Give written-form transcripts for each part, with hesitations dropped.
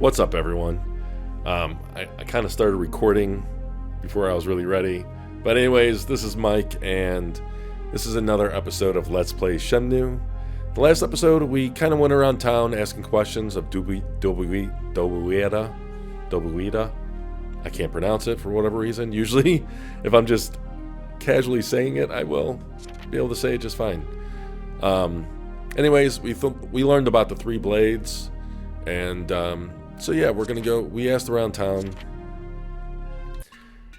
What's up, everyone? I kind of started recording before I was really ready. But anyways, this is Mike, and this is another episode of Let's Play Shenmue. The last episode, we kind of went around town asking questions of Dobuita. I can't pronounce it for whatever reason. Usually, if I'm just casually saying it, I will be able to say it just fine. Anyways, we learned about the three blades, and so yeah, we're gonna go. We asked around town.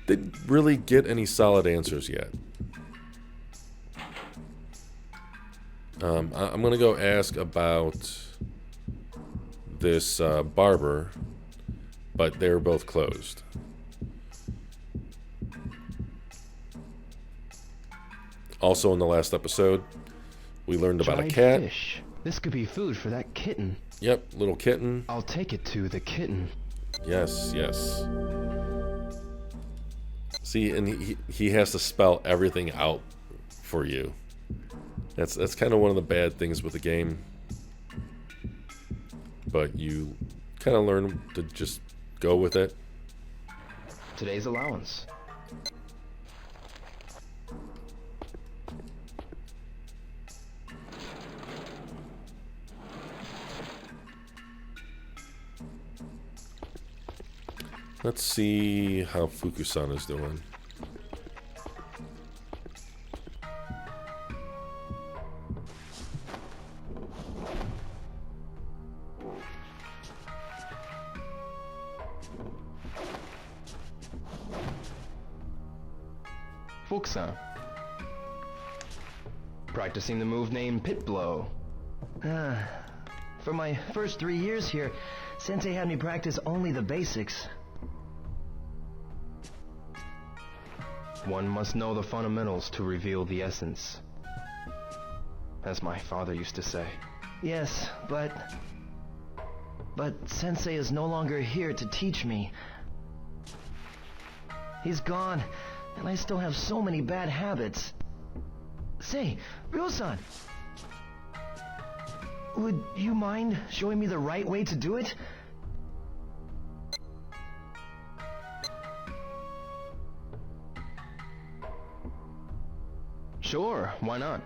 Didn't really get any solid answers yet. I'm gonna go ask about this barber, but they're both closed. Also, in the last episode, we learned about a cat. Fish. This could be food for that kitten. Yep, little kitten. I'll take it to the kitten. Yes, yes. See, and he has to spell everything out for you. That's kind of one of the bad things with the game. But you kind of learn to just go with it. Today's allowance. Let's see how Fukusan is doing. Fukusan. Practicing the move named Pit Blow. For my first 3 years here, Sensei had me practice only the basics. One must know the fundamentals to reveal the essence. As my father used to say. Yes, but Sensei is no longer here to teach me. He's gone, and I still have so many bad habits. Say, Ryo-san, would you mind showing me the right way to do it? Sure, why not?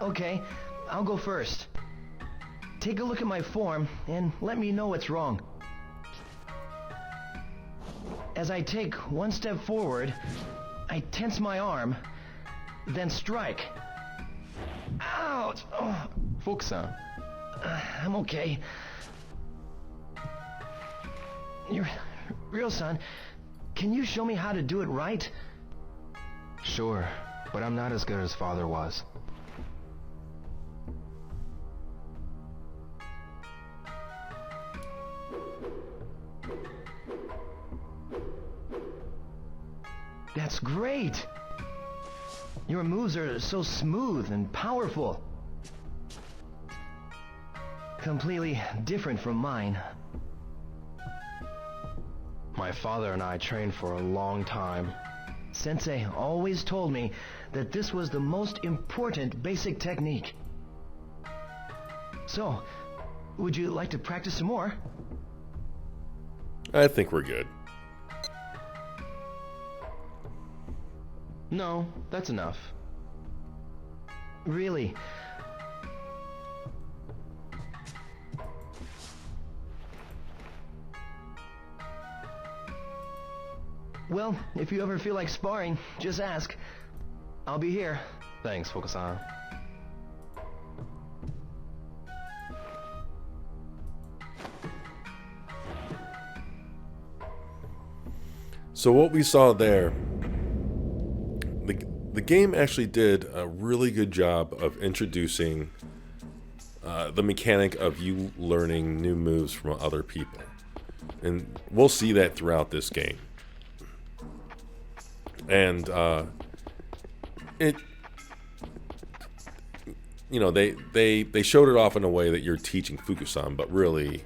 Okay, I'll go first. Take a look at my form and let me know what's wrong. As I take one step forward, I tense my arm, then strike. Ouch! Oh, Fukusan. I'm okay. Ryo-san, can you show me how to do it right? Sure, but I'm not as good as father was. That's great! Your moves are so smooth and powerful. Completely different from mine. My father and I trained for a long time. Sensei always told me that this was the most important basic technique. So, would you like to practice some more? I think we're good. No, that's enough. Really? Well, if you ever feel like sparring, just ask. I'll be here. Thanks, Fukusan. So what we saw there, the game actually did a really good job of introducing the mechanic of you learning new moves from other people. And we'll see that throughout this game. And it, you know, they showed it off in a way that you're teaching Fukusan, but really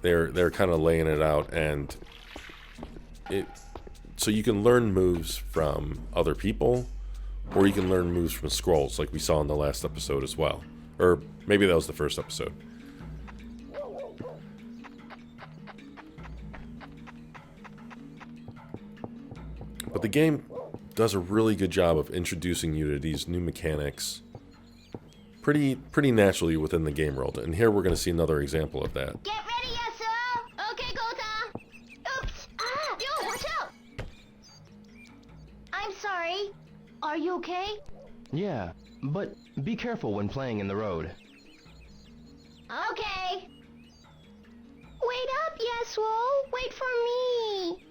they're kind of laying it out, and so you can learn moves from other people, or you can learn moves from scrolls, like we saw in the last episode as well. Or maybe that was the first episode. But the game does a really good job of introducing you to these new mechanics pretty naturally within the game world. And here we're going to see another example of that. Get ready, yes, sir. Okay, Gota. Oops. Ah, yo, watch out. I'm sorry. Are you okay? Yeah, but be careful when playing in the road. Okay. Wait up, Yasuo. Wait for me.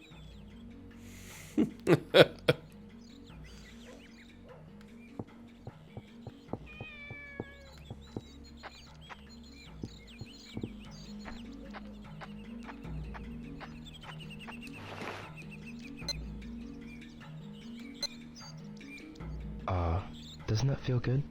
Doesn't that feel good?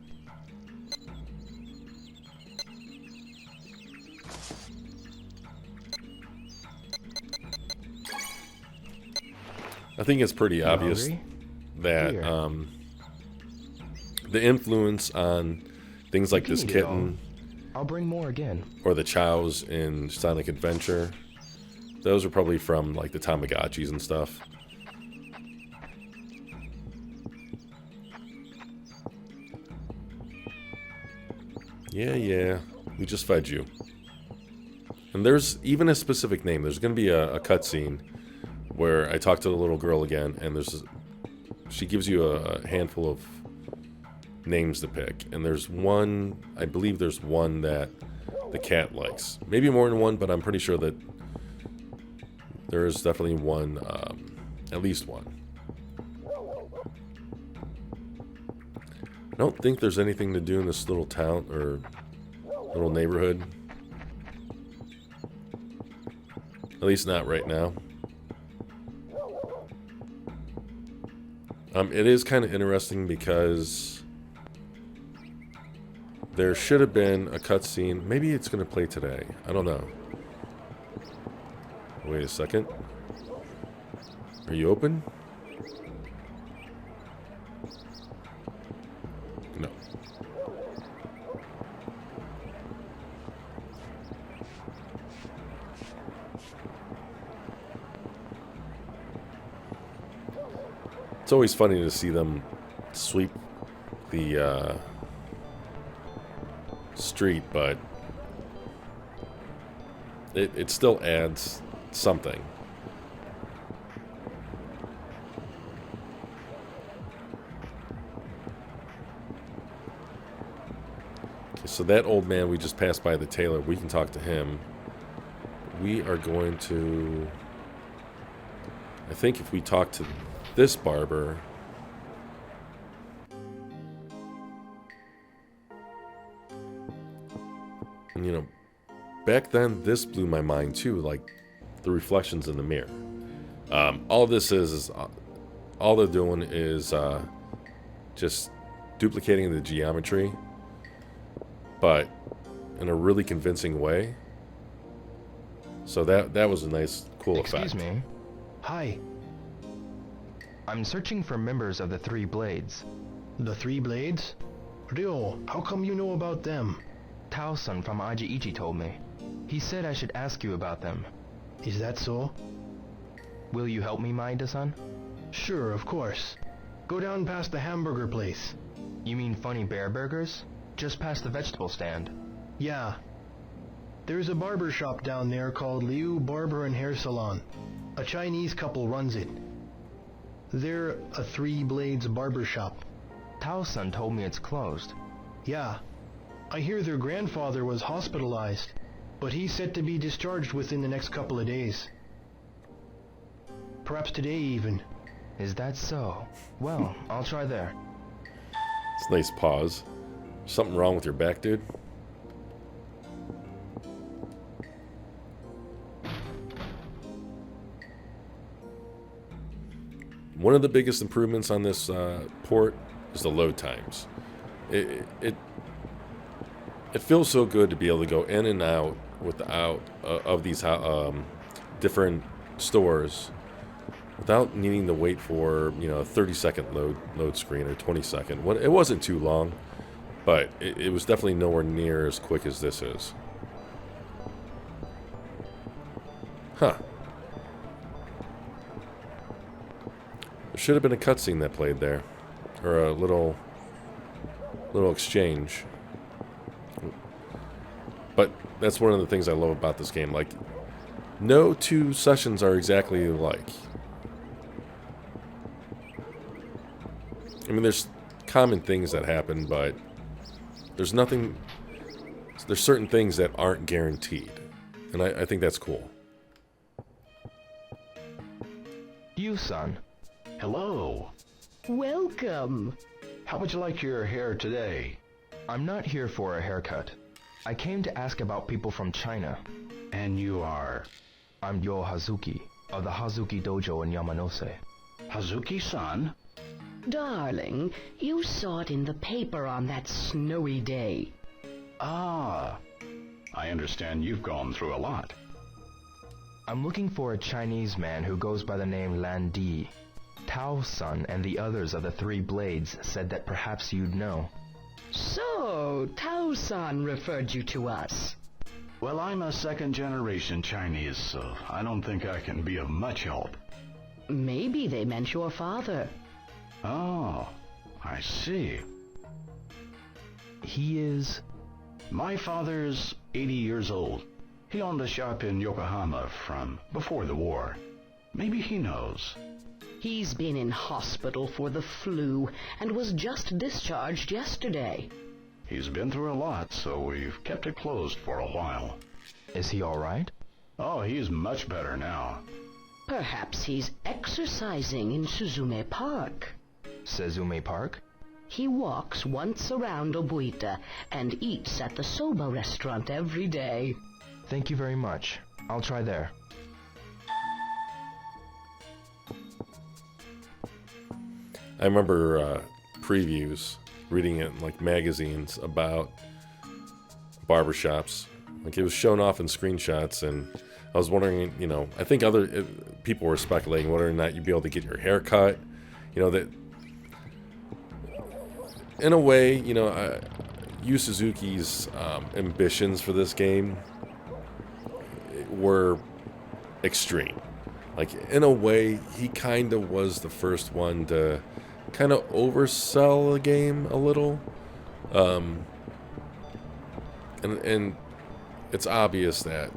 I think it's pretty obvious hungry? that Here. the influence on things like You this can eat it kitten I'll bring more again. or the chows in Sonic Adventure, those are probably from like the Tamagotchis and stuff. Yeah, we just fed you. And there's even a specific name. There's going to be a cutscene where I talk to the little girl again, and she gives you a handful of names to pick. And there's one, I believe there's one that the cat likes. Maybe more than one, but I'm pretty sure that there is definitely one, at least one. I don't think there's anything to do in this little town or little neighborhood. At least not right now. It is kind of interesting because there should have been a cutscene. Maybe it's going to play today. I don't know. Wait a second. Are you open? No. It's always funny to see them sweep the street, but it still adds something. Okay, so that old man we just passed by, the tailor, we can talk to him. We are going to... I think if we talk to this barber... And, you know, back then, this blew my mind, too, like the reflections in the mirror. All this is all they're doing is just duplicating the geometry, but in a really convincing way. So that was a nice, cool effect. Excuse me. Hi. I'm searching for members of the Three Blades. The Three Blades? Ryo, how come you know about them? Tao-san from Aji-Ichi told me. He said I should ask you about them. Is that so? Will you help me, Maeda-san? Sure, of course. Go down past the hamburger place. You mean Funny Bear Burgers? Just past the vegetable stand. Yeah. There's a barber shop down there called Liu Barber and Hair Salon. A Chinese couple runs it. They're a Three Blades barber shop. Tao-san told me it's closed. Yeah. I hear their grandfather was hospitalized, but he's set to be discharged within the next couple of days. Perhaps today even. Is that so? Well, I'll try there. It's a nice pause. Something wrong with your back, dude? One of the biggest improvements on this port is the load times. It feels so good to be able to go in and out without of these different stores without needing to wait for, you know, a 30-second load screen or 20-second. It wasn't too long, but it was definitely nowhere near as quick as this is. Huh. should have been a cutscene that played there, or a little exchange. But that's one of the things I love about this game. Like, no two sessions are exactly alike. I mean, there's common things that happen, but there's certain things that aren't guaranteed. And I think that's cool. You-san. Hello. Welcome. How would you like your hair today? I'm not here for a haircut. I came to ask about people from China. And you are? I'm Yo Hazuki, of the Hazuki Dojo in Yamanose. Hazuki-san? Darling, you saw it in the paper on that snowy day. Ah. I understand you've gone through a lot. I'm looking for a Chinese man who goes by the name Lan Di. Tao-san and the others of the Three Blades said that perhaps you'd know. So, Tao-san referred you to us. Well, I'm a second-generation Chinese, so I don't think I can be of much help. Maybe they meant your father. Oh, I see. He is... My father's 80 years old. He owned a shop in Yokohama from before the war. Maybe he knows. He's been in hospital for the flu and was just discharged yesterday. He's been through a lot, so we've kept it closed for a while. Is he all right? Oh, he's much better now. Perhaps he's exercising in Suzume Park. Suzume Park? He walks once around Obuita and eats at the soba restaurant every day. Thank you very much. I'll try there. I remember previews, reading it in like magazines about barbershops. Like, it was shown off in screenshots, and I was wondering, you know, I think other people were speculating whether or not you'd be able to get your hair cut. You know, that in a way, you know, Yu Suzuki's ambitions for this game were extreme. Like, in a way, he kind of was the first one to kind of oversell the game a little. And it's obvious that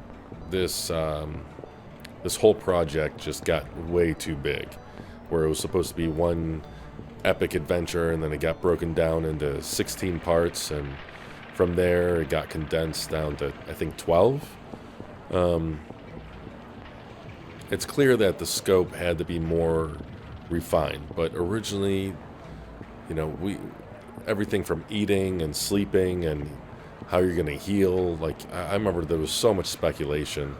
this whole project just got way too big, where it was supposed to be one epic adventure, and then it got broken down into 16 parts, and from there it got condensed down to, I think, 12. It's clear that the scope had to be more refined, but originally, you know, everything from eating and sleeping and how you're gonna heal, like, I remember there was so much speculation.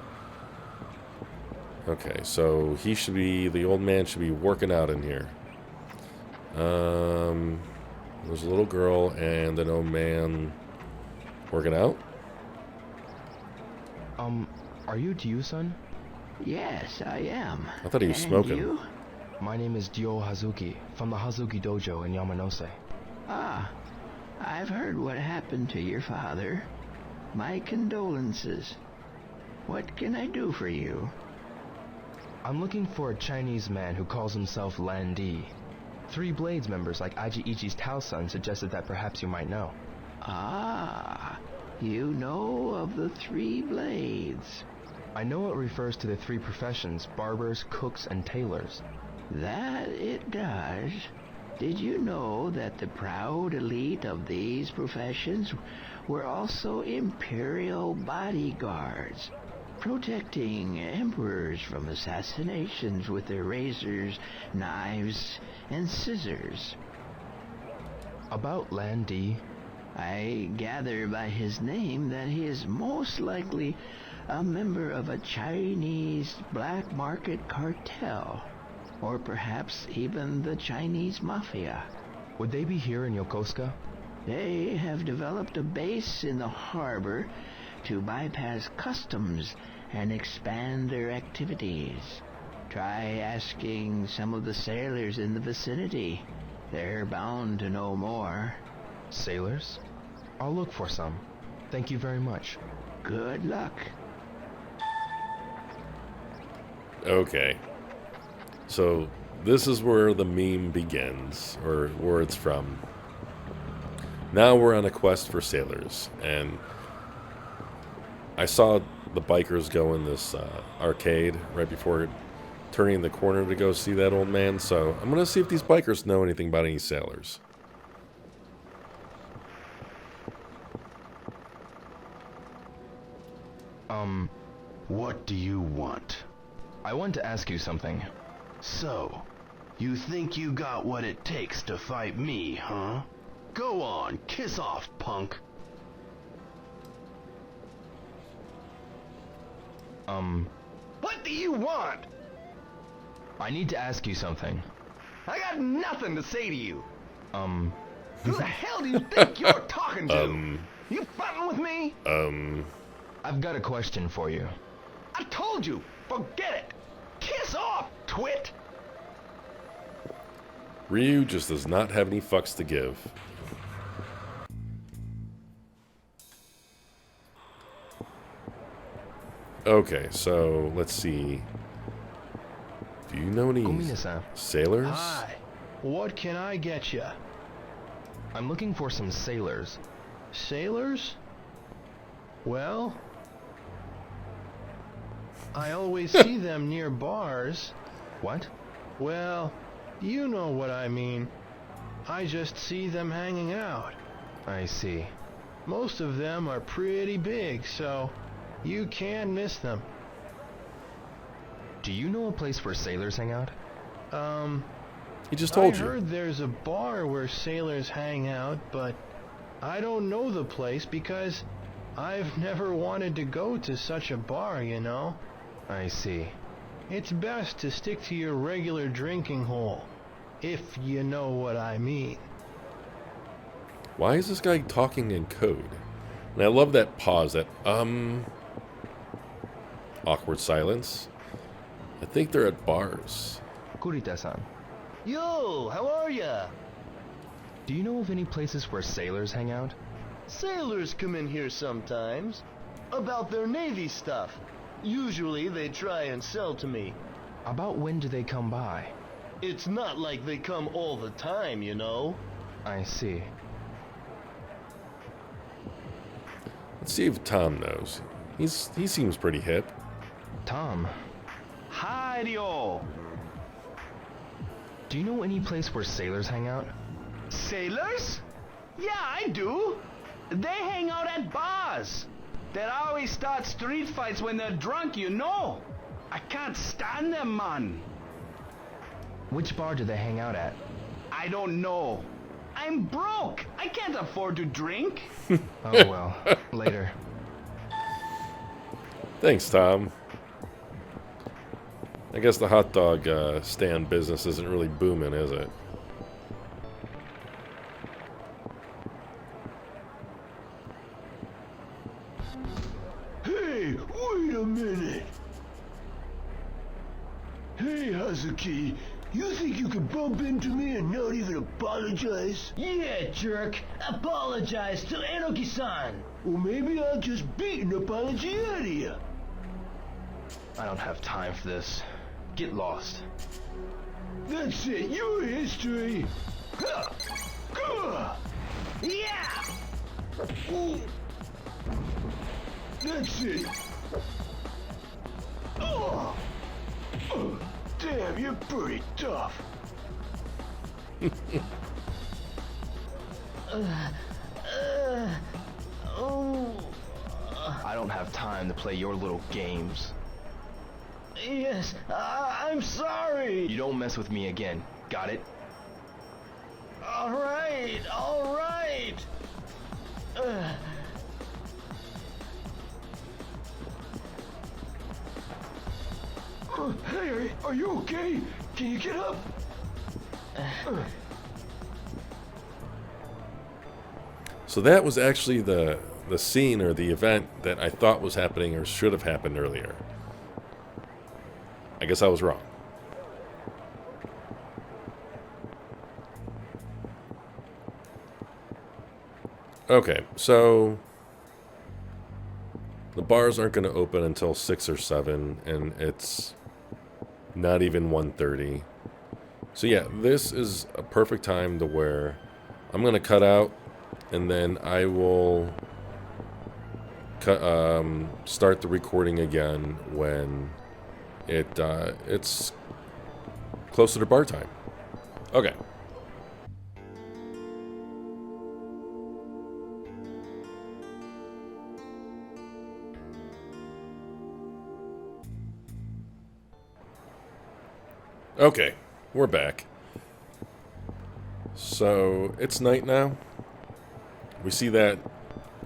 Okay, so the old man should be working out in here. There's a little girl and an old man working out. Are you Ryu-san? Yes, I am. I thought he was And smoking. you? My name is Ryo Hazuki, from the Hazuki Dojo in Yamanose. Ah, I've heard what happened to your father. My condolences. What can I do for you? I'm looking for a Chinese man who calls himself Lan Di. Three Blades members like Aji Ichi's Tao-san suggested that perhaps you might know. Ah, you know of the Three Blades. I know it refers to the three professions, barbers, cooks, and tailors. That it does. Did you know that the proud elite of these professions were also imperial bodyguards, protecting emperors from assassinations with their razors, knives, and scissors? About Lan Di, I gather by his name that he is most likely a member of a Chinese black market cartel, or perhaps even the Chinese mafia. would they be here in Yokosuka? They have developed a base in the harbor to bypass customs and expand their activities. Try asking some of the sailors in the vicinity. They're bound to know more. Sailors? I'll look for some. Thank you very much. Good luck. Okay. So this is where the meme begins, or where it's from. Now we're on a quest for sailors, and I saw the bikers go in this arcade right before turning the corner to go see that old man, so I'm going to see if these bikers know anything about any sailors. What do you want? I want to ask you something. So, you think you got what it takes to fight me, huh? Go on, kiss off, punk. What do you want? I need to ask you something. I got nothing to say to you. Who the hell do you think you're talking to? You frontin' with me? I've got a question for you. I told you, forget it. Kiss off, twit. Ryu just does not have any fucks to give. Okay, so let's see. Do you know any Komina-san. sailors? Hi. What can I get you? I'm looking for some sailors. Sailors? Well, I always see them near bars. What? Well, you know what I mean. I just see them hanging out. I see. Most of them are pretty big, so you can't miss them. Do you know a place where sailors hang out? He just told I you. heard there's a bar where sailors hang out, but I don't know the place because I've never wanted to go to such a bar, you know? I see. It's best to stick to your regular drinking hole, if you know what I mean. Why is this guy talking in code? And I love that pause, that awkward silence. I think they're at bars. Kurita-san, Yo, how are ya? do you know of any places where sailors hang out? Sailors come in here sometimes. About their Navy stuff. Usually they try and sell to me. About when do they come by? It's not like they come all the time, you know? I see. Let's see if Tom knows. He seems pretty hip. Tom, Hi, yo. do you know any place where sailors hang out? Sailors? Yeah, I do. They hang out at bars. They always start street fights when they're drunk, you know. I can't stand them, man. Which bar do they hang out at? I don't know. I'm broke. I can't afford to drink. Oh well, later. Thanks, Tom. I guess the hot dog stand business isn't really booming, is it? Hey, wait a minute. Hey, Hazuki. You think you can bump into me and not even apologize? Yeah, jerk. Apologize to Enoki-san. Well, maybe I'll just beat an apology out of you. I don't have time for this. Get lost. That's it. Your history. Ha! Gah! Yeah! Ooh. That's it. Oh. Oh, damn, you're pretty tough. I don't have time to play your little games. Yes, I'm sorry. You don't mess with me again. Got it? All right, all right. Hey, are you okay? Can you get up? So that was actually the scene or the event that I thought was happening or should have happened earlier. I guess I was wrong. Okay, so the bars aren't going to open until 6 or 7, and it's not even 1:30. So yeah, this is a perfect time to where I'm going to cut out, and then I will start the recording again when it's closer to bar time. Okay. Okay, we're back. So it's night now. We see that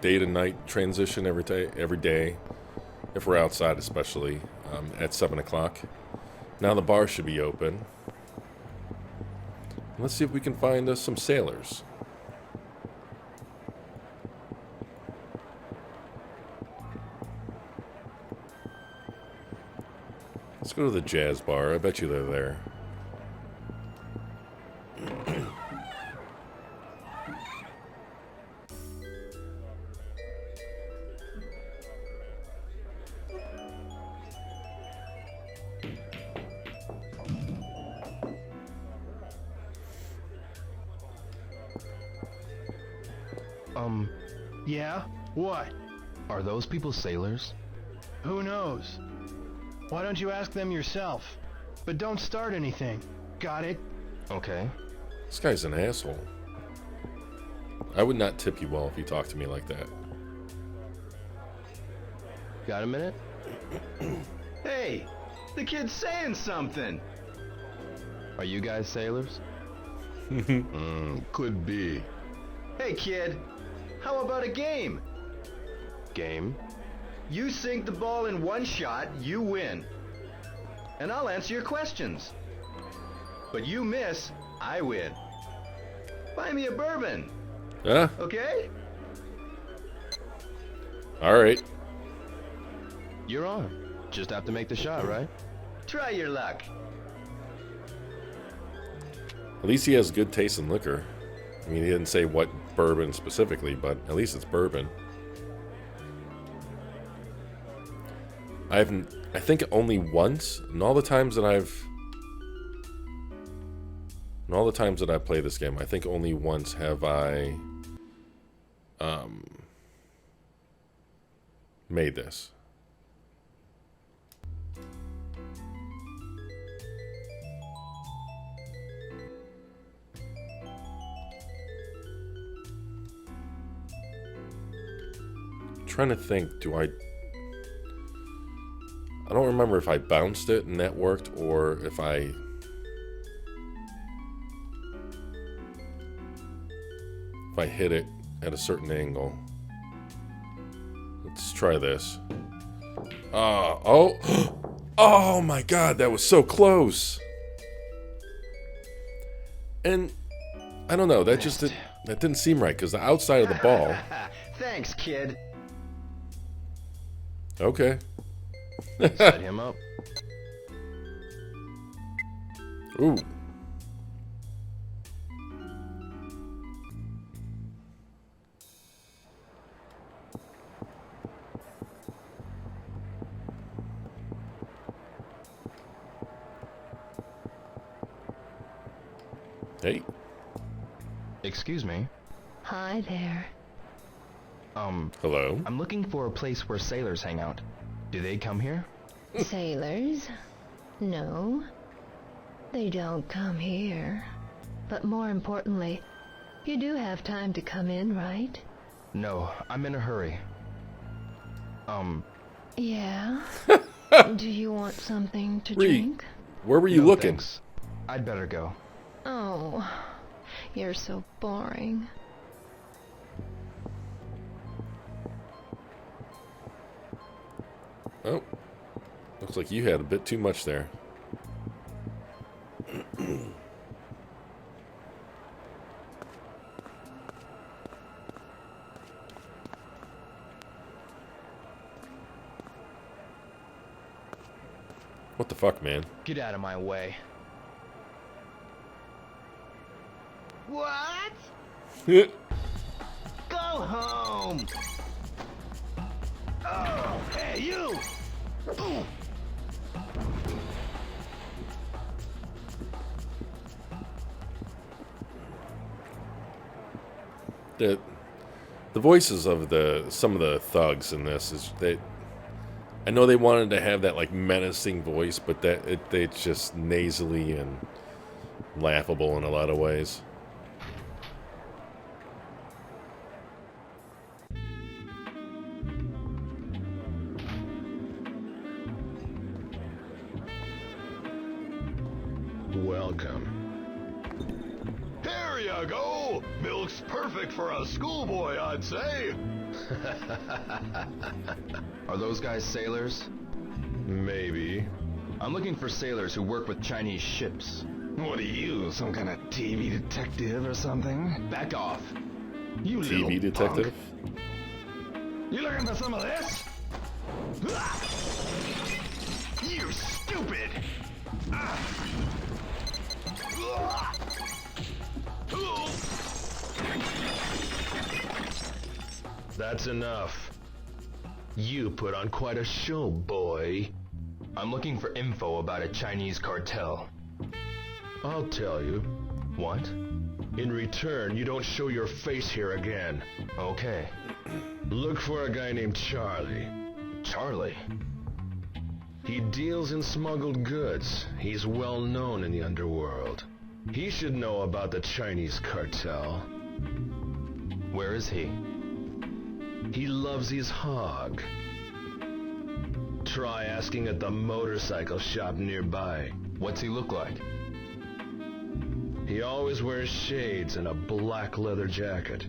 day to night transition every day, if we're outside, especially at 7 o'clock. Now the bar should be open. Let's see if we can find us some sailors. Let's go to the jazz bar. I bet you they're there. Yeah? What? Are those people sailors? Who knows? Why don't you ask them yourself? But don't start anything. Got it? Okay. This guy's an asshole. I would not tip you well if you talked to me like that. Got a minute? Hey, the kid's saying something. Are you guys sailors? Could be. Hey, kid. How about a game? Game? You sink the ball in one shot, you win. And I'll answer your questions. But you miss, I win. Buy me a bourbon, Ah, okay? alright. You're on. Just have to make the shot, right? Try your luck. At least he has good taste in liquor. I mean, he didn't say what bourbon specifically, but at least it's bourbon. I think only once, in all the times that I've played this game, I think only once have I made this. Trying to think, I don't remember if I bounced it and that worked, or if I hit it at a certain angle. Let's try this. Oh my god, that was so close. And I don't know, that didn't seem right, because the outside of the ball. Thanks, kid. Okay. Set him up. Ooh. Hey. Excuse me. Hi there. Hello. I'm looking for a place where sailors hang out. Do they come here? Sailors? No. They don't come here. But more importantly, you do have time to come in, right? No, I'm in a hurry. Yeah? Do you want something to Ree, drink? Where were you No, looking? thanks. I'd better go. Oh, you're so boring. Oh. Looks like you had a bit too much there. What the fuck, man? Get out of my way. What? Go home! Oh, hey, you! Ooh. the voices of some of the thugs in this I know they wanted to have that like menacing voice, but it's just nasally and laughable in a lot of ways. Welcome. Here you go! Milk's perfect for a schoolboy, I'd say. Are those guys sailors? Maybe. I'm looking for sailors who work with Chinese ships. What are you, some kind of TV detective or something? Back off. You little TV detective? punk. You looking for some of this? You stupid! That's enough. You put on quite a show, boy. I'm looking for info about a Chinese cartel. I'll tell you. What? In return, you don't show your face here again. Okay. Look for a guy named Charlie. Charlie? He deals in smuggled goods. He's well known in the underworld. He should know about the Chinese cartel. Where is he? He loves his hog. Try asking at the motorcycle shop nearby. What's he look like? He always wears shades and a black leather jacket.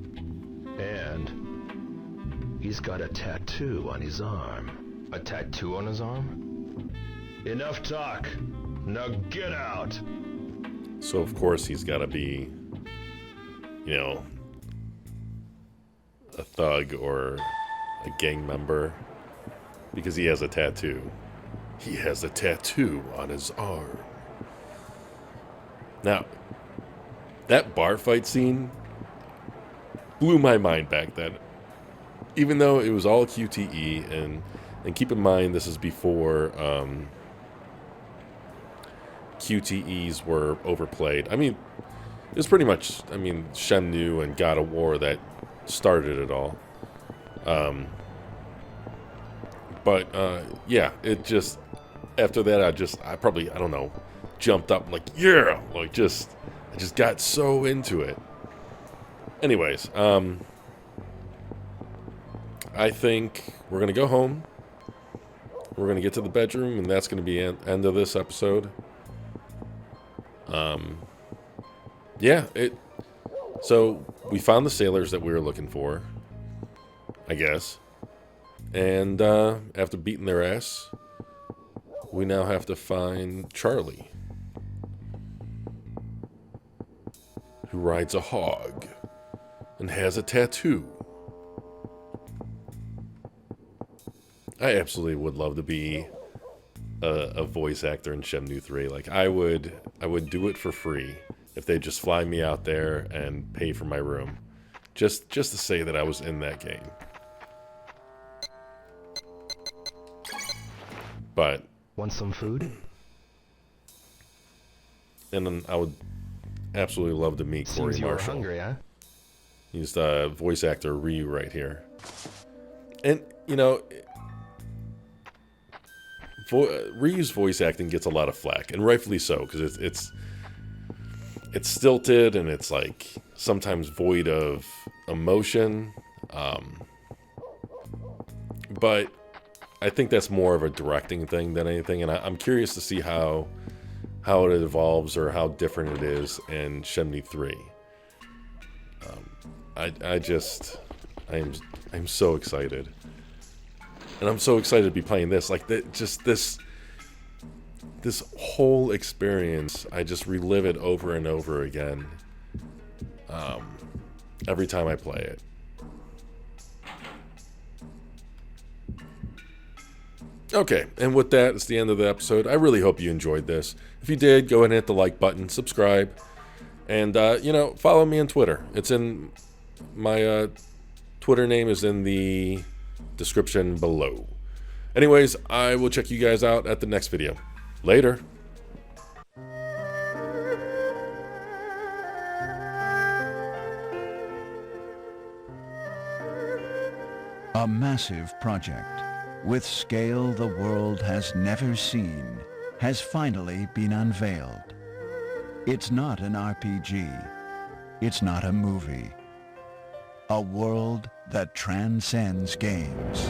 And he's got a tattoo on his arm. A tattoo on his arm? Enough talk. Now get out. So of course he's got to be, a thug or a gang member because he has a tattoo. He has a tattoo on his arm. Now, that bar fight scene blew my mind back then. Even though it was all QTE, and keep in mind this is before QTEs were overplayed. I mean, it was pretty much, Shenmue and God of War that started it all. Yeah, it just, after that, I probably, I don't know, jumped up like, yeah, like I just got so into it. Anyways, I think we're going to go home. We're going to get to the bedroom, and that's going to be end of this episode. So we found the sailors that we were looking for, I guess. And after beating their ass, we now have to find Charlie, who rides a hog and has a tattoo. I absolutely would love to be a voice actor in Shenmue 3. Like, I would do it for free if they just fly me out there and pay for my room, just to say that I was in that game. But Want some food? and then I would absolutely love to meet Corey Seems you were Marshall. hungry, huh? He's the voice actor Ryu right here. And, Ryu's voice acting gets a lot of flack, and rightfully so, because it's stilted, and it's like sometimes void of emotion. But I think that's more of a directing thing than anything, and I'm curious to see how it evolves or how different it is in Shenmue 3. I'm so excited. And I'm so excited to be playing this. Like, this whole experience, I just relive it over and over again. Every time I play it. Okay, and with that, it's the end of the episode. I really hope you enjoyed this. If you did, go ahead and hit the like button, subscribe, and, follow me on Twitter. It's in my Twitter name is in the description below. Anyways, I will check you guys out at the next video. Later. A massive project, with scale the world has never seen, has finally been unveiled. It's not an RPG. It's not a movie. A world that transcends games.